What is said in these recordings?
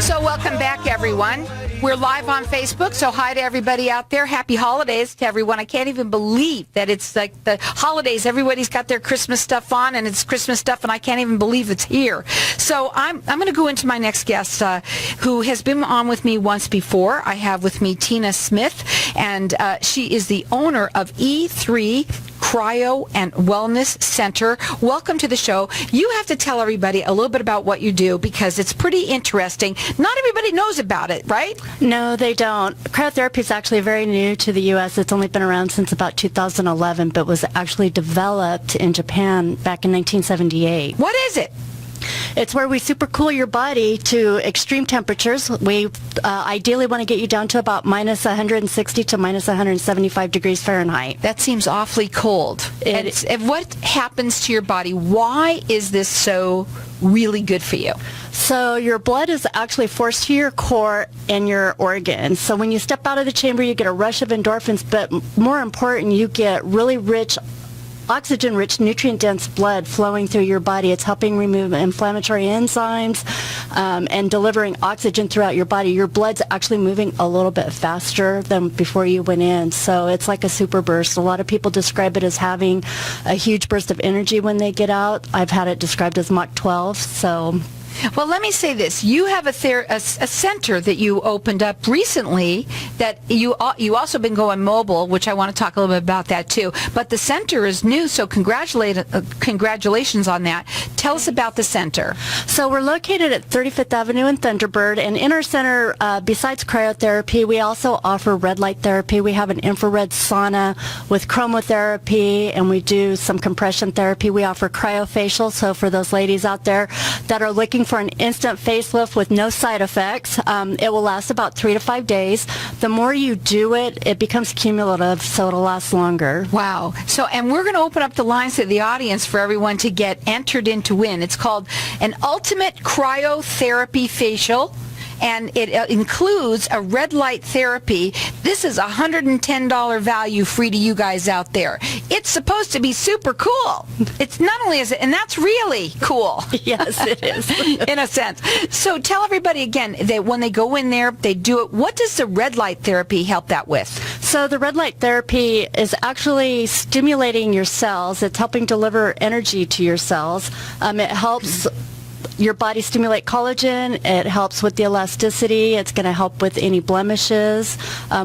So welcome back, everyone. We're live on Facebook, so hi to everybody out there. Happy holidays to everyone. I can't even believe that it's like the holidays. Everybody's got their Christmas stuff on, and it's Christmas stuff, and I can't even believe it's here. So I'm going to go into my next guest, who has been on with me once before. I have with me Tina Smith, and she is the owner of E3 Cryo and Wellness Center. Welcome to the show. You have to tell everybody a little bit about what you do because it's pretty interesting. Not everybody knows about it, right? No, they don't. Cryotherapy is actually very new to the U.S. It's only been around since about 2011, but was actually developed in Japan back in 1978. What is it? It's where we supercool your body to extreme temperatures. We ideally want to get you down to about minus 160 to minus 175 degrees Fahrenheit. That seems awfully cold. And what happens to your body? Why is this so really good for you? So your blood is actually forced to your core and your organs. So when you step out of the chamber, you get a rush of endorphins, but more important, you get really rich oxygen-rich, nutrient-dense blood flowing through your body. It's helping remove inflammatory enzymes and delivering oxygen throughout your body. Your blood's actually moving a little bit faster than before you went in, so it's like a super burst. A lot of people describe it as having a huge burst of energy when they get out. I've had it described as Mach 12, so... Well, let me say this. You have a center that you opened up recently that you also been going mobile, which I want to talk a little bit about that too. But the center is new, so congratulations on that. Tell us about the center. So we're located at 35th Avenue in Thunderbird, and in our center, besides cryotherapy, we also offer red light therapy. We have an infrared sauna with chromotherapy, and we do some compression therapy. We offer cryofacial, so for those ladies out there that are looking for an instant facelift with no side effects. It will last about 3 to 5 days. The more you do it, it becomes cumulative, so it'll last longer. Wow. So, and we're going to open up the lines to the audience for everyone to get entered in to win. It's called an Ultimate Cryotherapy Facial, and it includes a red light therapy. This is a $110 value free to you guys out there. It's supposed to be super cool. It's not only is it, and that's really cool. Yes, it is. In a sense. So tell everybody again that when they go in there, they do it. What does the red light therapy help that with? So the red light therapy is actually stimulating your cells. It's helping deliver energy to your cells. It helps your body stimulate collagen. It helps with the elasticity. It's going to help with any blemishes. Our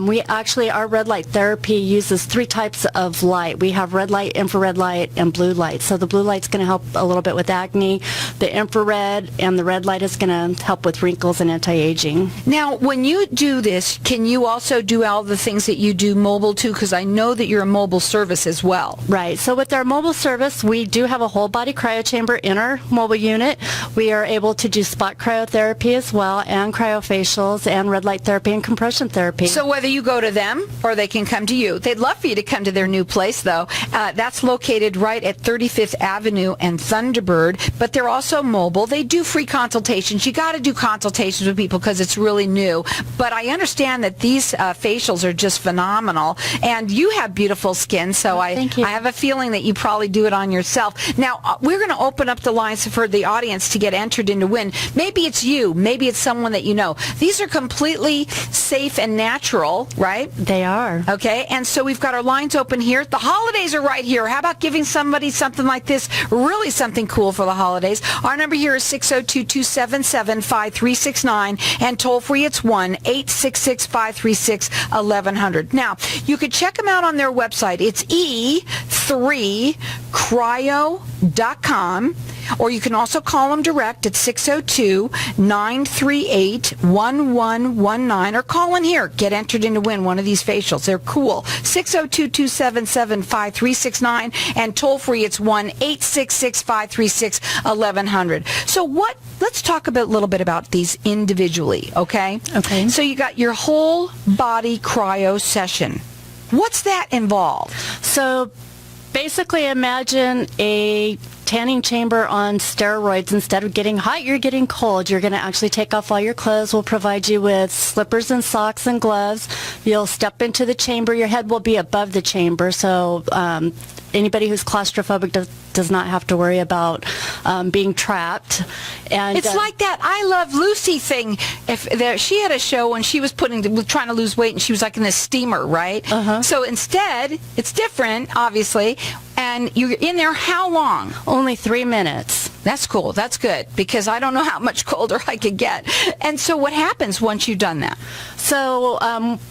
red light therapy uses 3 types of light. We have red light, infrared light, and blue light. So the blue light's going to help a little bit with acne. The infrared and the red light is going to help with wrinkles and anti-aging. Now, when you do this, can you also do all the things that you do mobile too? Because I know that you're a mobile service as well. Right. So with our mobile service, we do have a whole body cryo chamber in our mobile unit. We are able to do spot cryotherapy as well, and cryofacials, and red light therapy, and compression therapy. So whether you go to them or they can come to you. They'd love for you to come to their new place, though. That's located right at 35th Avenue and Thunderbird, but they're also mobile. They do free consultations. You got to do consultations with people because it's really new. But I understand that these facials are just phenomenal, and you have beautiful skin, so Thank you. I have a feeling that you probably do it on yourself. Now, we're going to open up the lines for the audience to get entered in to win. Maybe it's you. Maybe it's someone that you know. These are completely safe and natural, right? They are. Okay, and so we've got our lines open here. The holidays are right here. How about giving somebody something like this, really something cool for the holidays? Our number here is 602-277-5369, and toll free it's 1-866-536-1100. Now, you could check them out on their website. It's e3cryo.com. Or you can also call them direct at 602-938-1119, or call in here. Get entered in to win one of these facials. They're cool. 602-277-5369, and toll free it's 1-866-536-1100. So let's talk a little bit about these individually, okay? Okay. So you got your whole body cryo session. What's that involved? So basically imagine a tanning chamber on steroids. Instead of getting hot, you're getting cold. You're going to actually take off all your clothes. We'll provide you with slippers and socks and gloves. You'll step into the chamber. Your head will be above the chamber, so anybody who's claustrophobic does not have to worry about being trapped. And It's like that I Love Lucy thing. She had a show when she was trying to lose weight, and she was like in this steamer, right? So instead, it's different, obviously, and you're in there how long? only 3 minutes. That's cool. That's good, because I don't know how much colder I could get. And so what happens once you've done that? So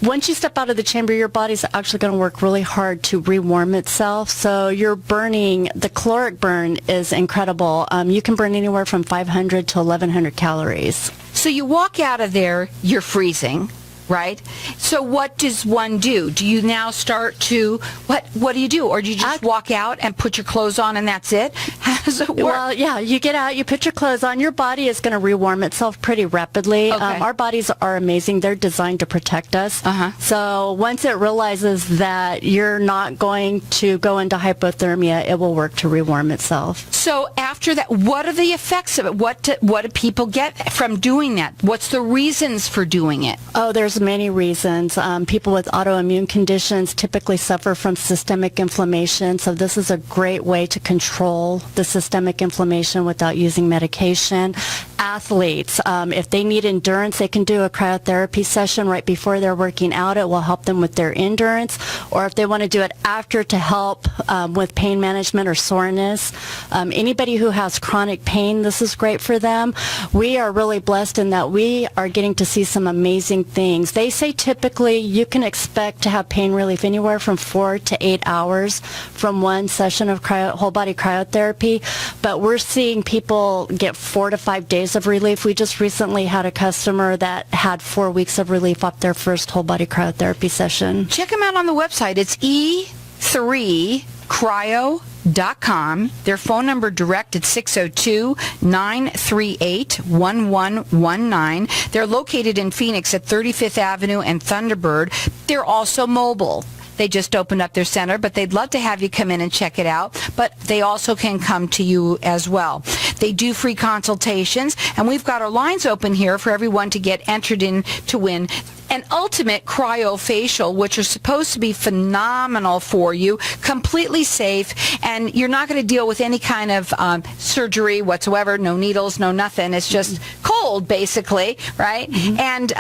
once you step out of the chamber, your body's actually going to work really hard to rewarm itself. So you're burning, the caloric burn is incredible. You can burn anywhere from 500 to 1,100 calories. So you walk out of there, you're freezing, right? So what does one do? Do you now start to, what do you do? Or do you just walk out and put your clothes on and that's it? How does it work? Well, yeah, you get out, you put your clothes on, your body is going to rewarm itself pretty rapidly. Okay. Our bodies are amazing. They're designed to protect us. So once it realizes that you're not going to go into hypothermia, it will work to rewarm itself. So after that, what are the effects of it? What do people get from doing that? What's the reasons for doing it? Oh, there's many reasons. People with autoimmune conditions typically suffer from systemic inflammation, so this is a great way to control the systemic inflammation without using medication. Athletes, if they need endurance, they can do a cryotherapy session right before they're working out. It will help them with their endurance. Or if they want to do it after to help with pain management or soreness. Anybody who has chronic pain, this is great for them. We are really blessed in that we are getting to see some amazing things. They say typically you can expect to have pain relief anywhere from 4 to 8 hours from one session of whole body cryotherapy, but we're seeing people get 4 to 5 days of relief. We just recently had a customer that had 4 weeks of relief off their first whole body cryotherapy session. Check them out on the website. It's E3Cryo.com. Their phone number direct at 602-938-1119. They're located in Phoenix at 35th Avenue and Thunderbird. They're also mobile. They just opened up their center, but they'd love to have you come in and check it out. But they also can come to you as well. They do free consultations, and we've got our lines open here for everyone to get entered in to win an ultimate cryofacial, which are supposed to be phenomenal for you, completely safe, and you're not going to deal with any kind of surgery whatsoever, no needles, no nothing. It's just cold, basically, right? And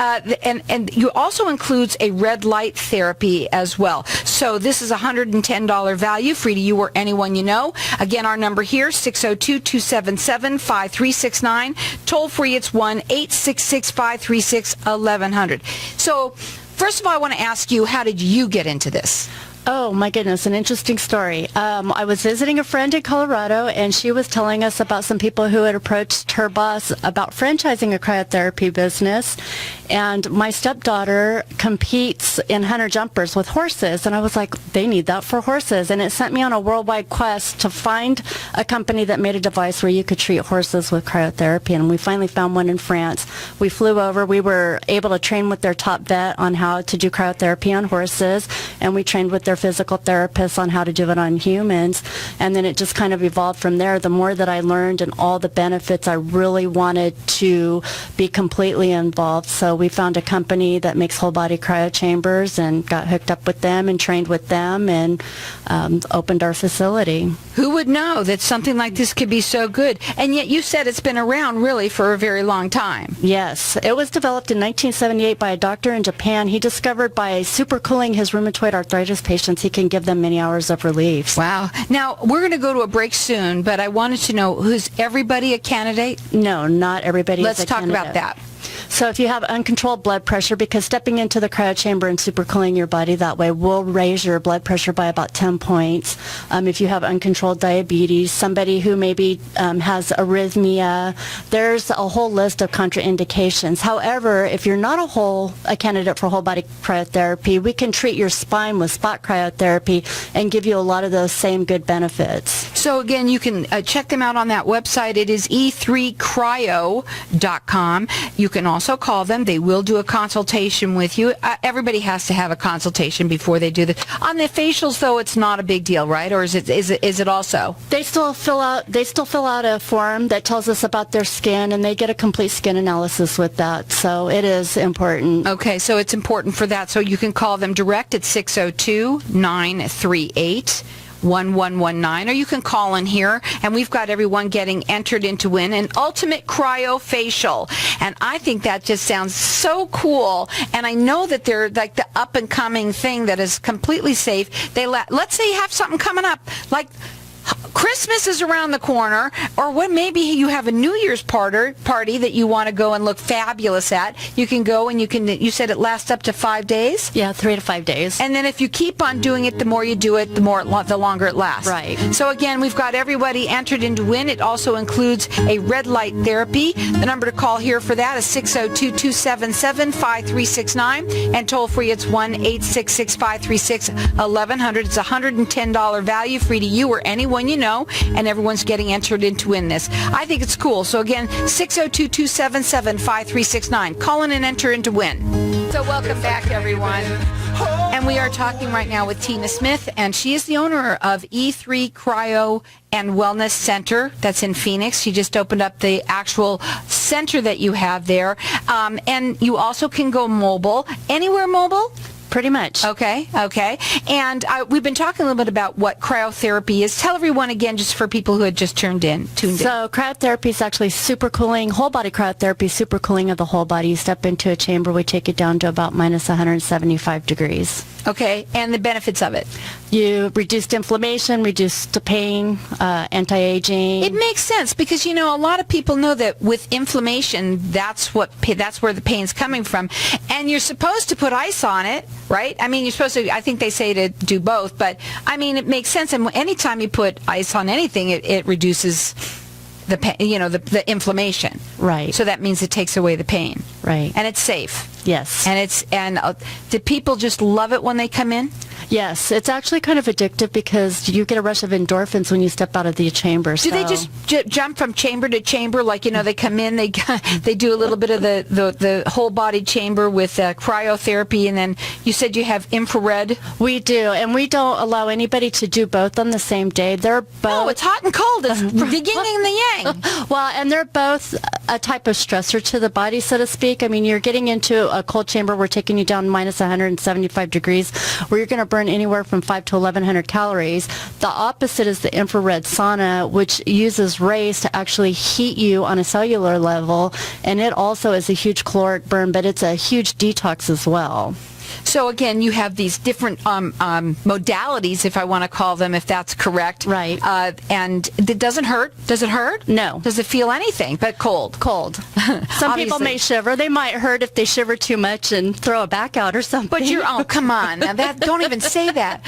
you also includes a red light therapy as well. So this is a $110 value, free to you or anyone you know. Again, our number here, 602-277-5369. Toll free, it's 1-866-536-1100. So, first of all, I want to ask you, how did you get into this? Oh, my goodness, an interesting story. I was visiting a friend in Colorado, and she was telling us about some people who had approached her boss about franchising a cryotherapy business. And my stepdaughter competes in hunter jumpers with horses, and I was like, they need that for horses. And it sent me on a worldwide quest to find a company that made a device where you could treat horses with cryotherapy, and we finally found one in France. We flew over. We were able to train with their top vet on how to do cryotherapy on horses, and we trained with their physical therapists on how to do it on humans. And then it just kind of evolved from there. The more that I learned and all the benefits, I really wanted to be completely involved. So we found a company that makes whole body cryo chambers and got hooked up with them and trained with them and opened our facility. Who would know that something like this could be so good? And yet you said it's been around really for a very long time. Yes. It was developed in 1978 by a doctor in Japan. He discovered by supercooling his rheumatoid arthritis patients, he can give them many hours of relief. Wow. Now, we're going to go to a break soon, but I wanted to know, who's everybody a candidate? No, not everybody is a Let's talk candidate. about that. So if you have uncontrolled blood pressure, because stepping into the cryo chamber and supercooling your body that way will raise your blood pressure by about 10 points. If you have uncontrolled diabetes, somebody who maybe has arrhythmia, there's a whole list of contraindications. However, if you're not a candidate for whole body cryotherapy, we can treat your spine with spot cryotherapy and give you a lot of those same good benefits. So again, you can check them out on that website. It is e3cryo.com. You can also call them. They will do a consultation with you. Everybody has to have a consultation before they do the. On the facials, though, it's not a big deal, right? Or is it also? They still fill out a form that tells us about their skin, and they get a complete skin analysis with that. So it is important. Okay, so it's important for that. So you can call them direct at 602-938 1119, or you can call in here, and we've got everyone getting entered in to win an ultimate cryo facial. And I think that just sounds so cool. And I know that they're like the up and coming thing that is completely safe. Let's say you have something coming up, like Christmas is around the corner, or when maybe you have a New Year's party that you want to go and look fabulous at. You can go and you said it lasts up to 5 days? Yeah, 3 to 5 days. And then if you keep on doing it, the more you do it, the longer it lasts. Right. So again, we've got everybody entered in to win. It also includes a red light therapy. The number to call here for that is 602-277-5369, and toll free it's 1-866-536-1100. It's a $110 value, free to you or anyone you know, and everyone's getting entered in to win this. I think it's cool. So again, 602-277-5369. Call in and enter in to win. So welcome back, everyone. And we are talking right now with Tina Smith, and she is the owner of E3 Cryo and Wellness Center that's in Phoenix. She just opened up the actual center that you have there. And you also can go mobile. Anywhere mobile? Pretty much. Okay. And we've been talking a little bit about what cryotherapy is. Tell everyone again, just for people who had just tuned in. So cryotherapy is actually super cooling. Whole body cryotherapy, super cooling of the whole body. You step into a chamber, we take it down to about minus 175 degrees. Okay, and the benefits of it? You reduced inflammation, reduced the pain, anti-aging. It makes sense because, a lot of people know that with inflammation, that's where the pain's coming from. And you're supposed to put ice on it, right? I mean, you're supposed to, I think they say to do both, but I mean, it makes sense. And anytime you put ice on anything, it reduces the pain, the inflammation. Right. So that means it takes away the pain. Right. And it's safe. Yes. And do people just love it when they come in? Yes, it's actually kind of addictive because you get a rush of endorphins when you step out of the chamber. Do they just jump from chamber to chamber? Like, they come in, they do a little bit of the whole body chamber with cryotherapy, and then you said you have infrared? We do, and we don't allow anybody to do both on the same day. They're both... Oh, it's hot and cold. It's the yin and the yang. Well, and they're both a type of stressor to the body, so to speak. I mean, you're getting into a cold chamber. We're taking you down minus 175 degrees, where you're going to burn anywhere from 5 to 1,100 calories. The opposite is the infrared sauna, which uses rays to actually heat you on a cellular level, and it also is a huge caloric burn, but it's a huge detox as well. So again, you have these different modalities, if I want to call them, if that's correct. Right. And it doesn't hurt. Does it hurt? No. Does it feel anything but cold? Cold. Some people may shiver. They might hurt if they shiver too much and throw a back out or something. But come on. Now don't even say that.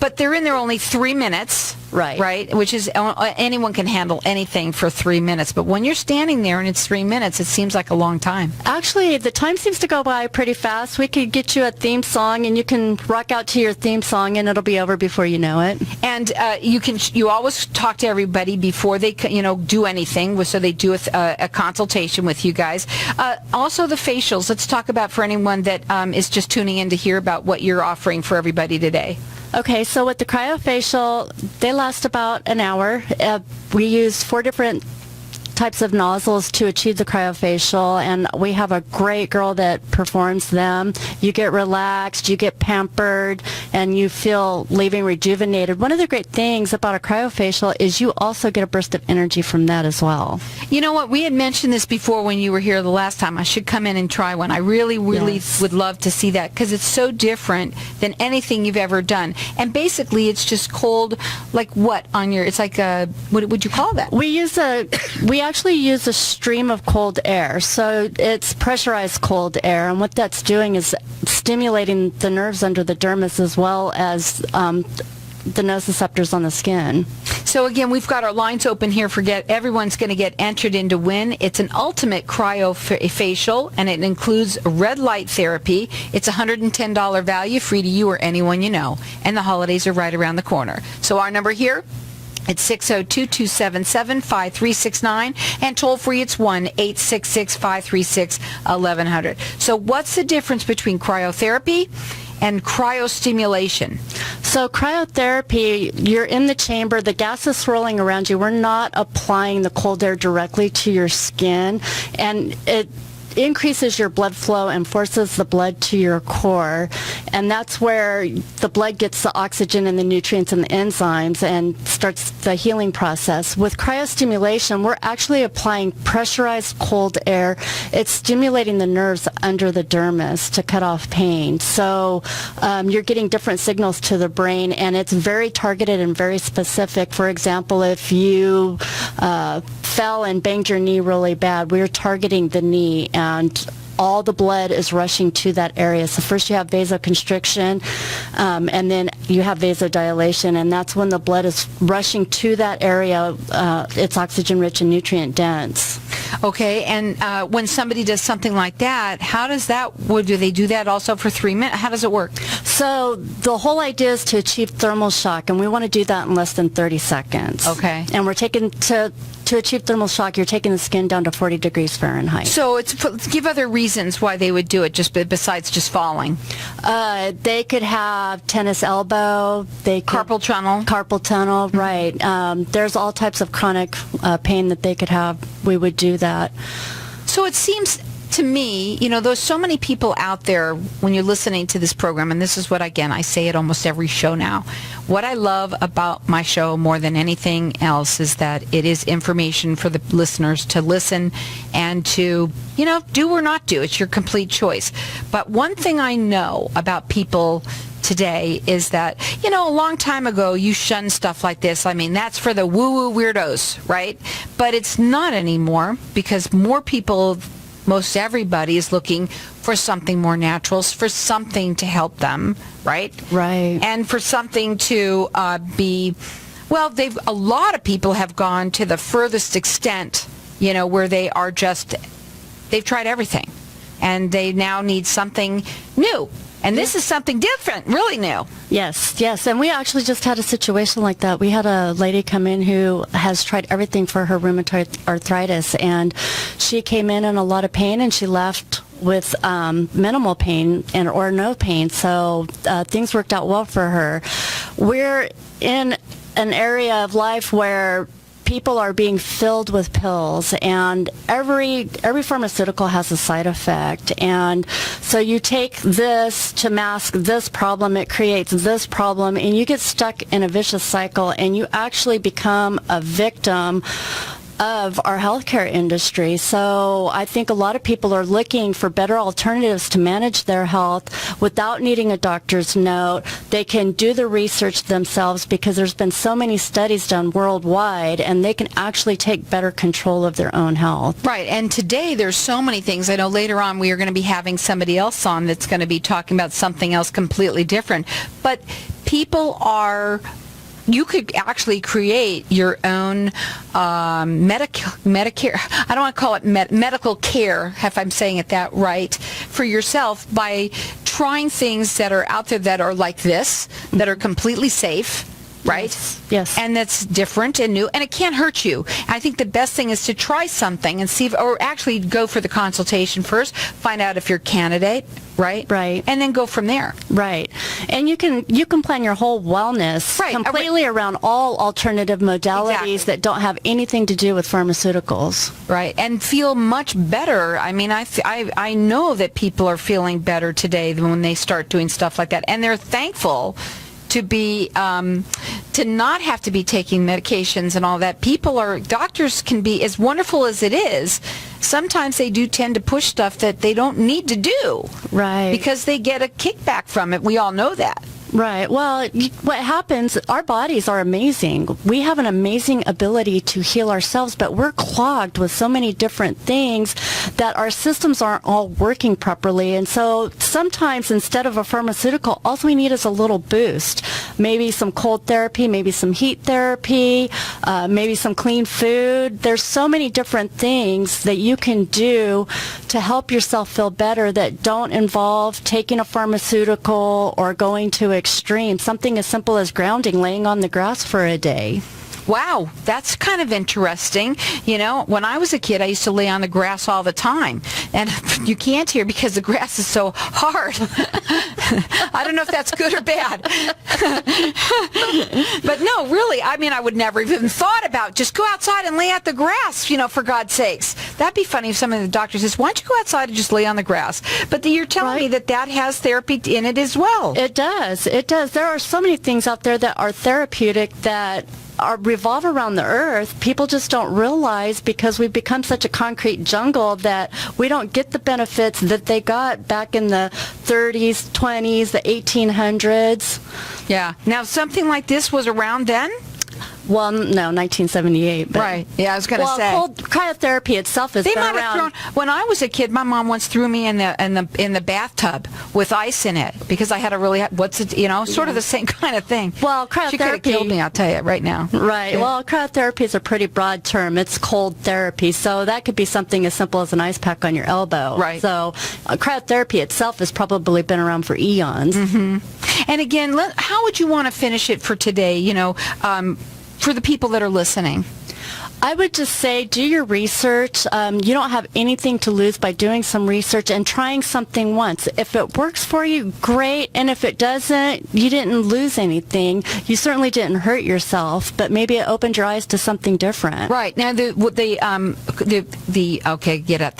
But they're in there only 3 minutes. Right. Right? Which is, anyone can handle anything for 3 minutes. But when you're standing there and it's 3 minutes, it seems like a long time. Actually, the time seems to go by pretty fast. We could get you a theme song, and you can rock out to your theme song, and it'll be over before you know it. And you always talk to everybody before they do anything, so they do a consultation with you guys. Also the facials. Let's talk about, for anyone that is just tuning in to hear about what you're offering for everybody today. Okay, so with the cryofacial, they last about an hour. We use 4 different types of nozzles to achieve the cryofacial, and we have a great girl that performs them. You get relaxed, you get pampered, and you feel leaving rejuvenated. One of the great things about a cryofacial is you also get a burst of energy from that as well. You know what? We had mentioned this before when you were here the last time. I should come in and try one. I really Yes. would love to see that because it's so different than anything you've ever done. And basically, it's just cold, like what on your? It's like what would you call that? We actually use a stream of cold air, so it's pressurized cold air, and what that's doing is stimulating the nerves under the dermis as well as the nociceptors on the skin. So again, we've got our lines open here. Everyone's going to get entered in to win. It's an ultimate cryofacial, and it includes red light therapy. It's a $110 value, free to you or anyone you know. And the holidays are right around the corner. So our number here, it's 602-277-5369, and toll free it's 1-866-536-1100. So what's the difference between cryotherapy and cryostimulation? So cryotherapy, you're in the chamber, the gas is swirling around you. We're not applying the cold air directly to your skin, and increases your blood flow and forces the blood to your core, and that's where the blood gets the oxygen and the nutrients and the enzymes and starts the healing process. With cryostimulation, we're actually applying pressurized cold air. It's stimulating the nerves under the dermis to cut off pain. So you're getting different signals to the brain, and it's very targeted and very specific. For example, if you fell and banged your knee really bad, we're targeting the knee, and all the blood is rushing to that area. So first you have vasoconstriction, and then you have vasodilation, and that's when the blood is rushing to that area. It's oxygen-rich and nutrient-dense. Okay, and when somebody does something like that, how does that, do they do that also for 3 minutes? How does it work? So the whole idea is to achieve thermal shock, and we want to do that in less than 30 seconds. Okay. And we're taking, to achieve thermal shock, you're taking the skin down to 40 degrees Fahrenheit. So give other reasons why they would do it, just besides just falling. They could have tennis elbow. They could, carpal tunnel, right. There's all types of chronic pain that they could have. We would do that. So it seems to me, there's so many people out there when you're listening to this program, and this is what, again, I say it almost every show now. What I love about my show more than anything else is that it is information for the listeners to listen and to, do or not do. It's your complete choice. But one thing I know about people today is that, a long time ago you shunned stuff like this. I mean, that's for the woo-woo weirdos, right? But it's not anymore, because more people, most everybody, is looking for something more natural, for something to help them, right? Right. And for something to a lot of people have gone to the furthest extent, where they are they've tried everything, and they now need something new. And this is something different, really new. Yes, and we actually just had a situation like that. We had a lady come in who has tried everything for her rheumatoid arthritis, and she came in a lot of pain, and she left with minimal pain or no pain. So things worked out well for her. We're in an area of life where people are being filled with pills, and every pharmaceutical has a side effect, and so you take this to mask this problem, it creates this problem, and you get stuck in a vicious cycle, and you actually become a victim of our healthcare industry. So I think a lot of people are looking for better alternatives to manage their health without needing a doctor's note. They can do the research themselves, because there's been so many studies done worldwide, and they can actually take better control of their own health. Right, and today there's so many things. I know later on we are going to be having somebody else on that's going to be talking about something else completely different. But you could actually create your own Medicare, I don't want to call it medical care, if I'm saying it that right, for yourself by trying things that are out there that are like this, that are completely safe, right? Yes. And that's different and new, and it can't hurt you. I think the best thing is to try something and see, or actually go for the consultation first, find out if you're a candidate, right? Right. And then go from there. Right. And you can plan your whole wellness completely around all alternative modalities that don't have anything to do with pharmaceuticals. Right. And feel much better. I mean, I know that people are feeling better today than when they start doing stuff like that. And they're thankful to be to not have to be taking medications and all that. Doctors can be, as wonderful as it is, sometimes they do tend to push stuff that they don't need to do. Right. Because they get a kickback from it. We all know that. Right. Well, what happens, our bodies are amazing. We have an amazing ability to heal ourselves, but we're clogged with so many different things that our systems aren't all working properly. And so sometimes instead of a pharmaceutical, all we need is a little boost. Maybe some cold therapy, maybe some heat therapy, maybe some clean food. There's so many different things that you can do to help yourself feel better that don't involve taking a pharmaceutical or going to extreme. Something as simple as grounding, laying on the grass for a day. Wow, that's kind of interesting. You know, when I was a kid, I used to lay on the grass all the time. And you can't here because the grass is so hard. I don't know if that's good or bad. But no, really, I mean, I would never even thought about just go outside and lay out the grass, you know, for God's sakes. That'd be funny if some of the doctor says, why don't you go outside and just lay on the grass? But you're telling me that has therapy in it as well. It does. It does. There are so many things out there that are therapeutic that revolve around the earth. People just don't realize because we've become such a concrete jungle that we don't get the benefits that they got back in the 30s, 20s, the 1800s. Yeah. Now, something like this was around then? Well, no, 1978. But, right. Yeah, I was going to say. Well, cryotherapy itself has been around. They might have thrown. When I was a kid, my mom once threw me in the bathtub with ice in it because I had a really sort of the same kind of thing. Well, cryotherapy. She could have killed me. I'll tell you right now. Right. Yeah. Well, cryotherapy is a pretty broad term. It's cold therapy, so that could be something as simple as an ice pack on your elbow. Right. So, cryotherapy itself has probably been around for eons. Mm-hmm. And again, how would you want to finish it for today? You know. For the people that are listening? I would just say do your research. You don't have anything to lose by doing some research and trying something once. If it works for you, great. And if it doesn't, you didn't lose anything. You certainly didn't hurt yourself, but maybe it opened your eyes to something different. Right. Now, the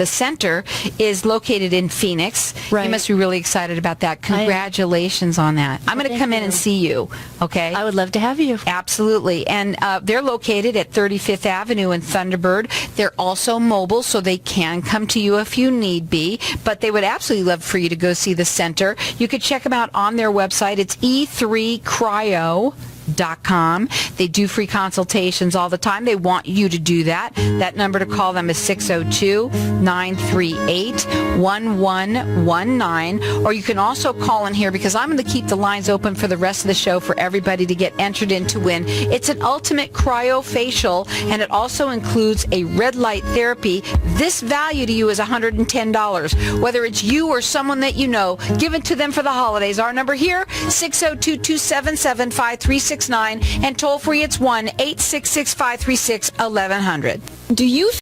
center is located in Phoenix. Right. You must be really excited about that. Congratulations on that. I'm going to come in and see you, okay? I would love to have you. Absolutely. And they're located at 35th Avenue in Thunderbird. They're also mobile, so they can come to you if you need be, but they would absolutely love for you to go see the center. You could check them out on their website. It's E3Cryo.com. They do free consultations all the time. They want you to do that. That number to call them is 602-938-1119. Or you can also call in here because I'm going to keep the lines open for the rest of the show for everybody to get entered in to win. It's an ultimate cryofacial, and it also includes a red light therapy. This value to you is $110. Whether it's you or someone that you know, give it to them for the holidays. Our number here, 602-277-5369. And toll free, it's 1-866-536-1100. Do you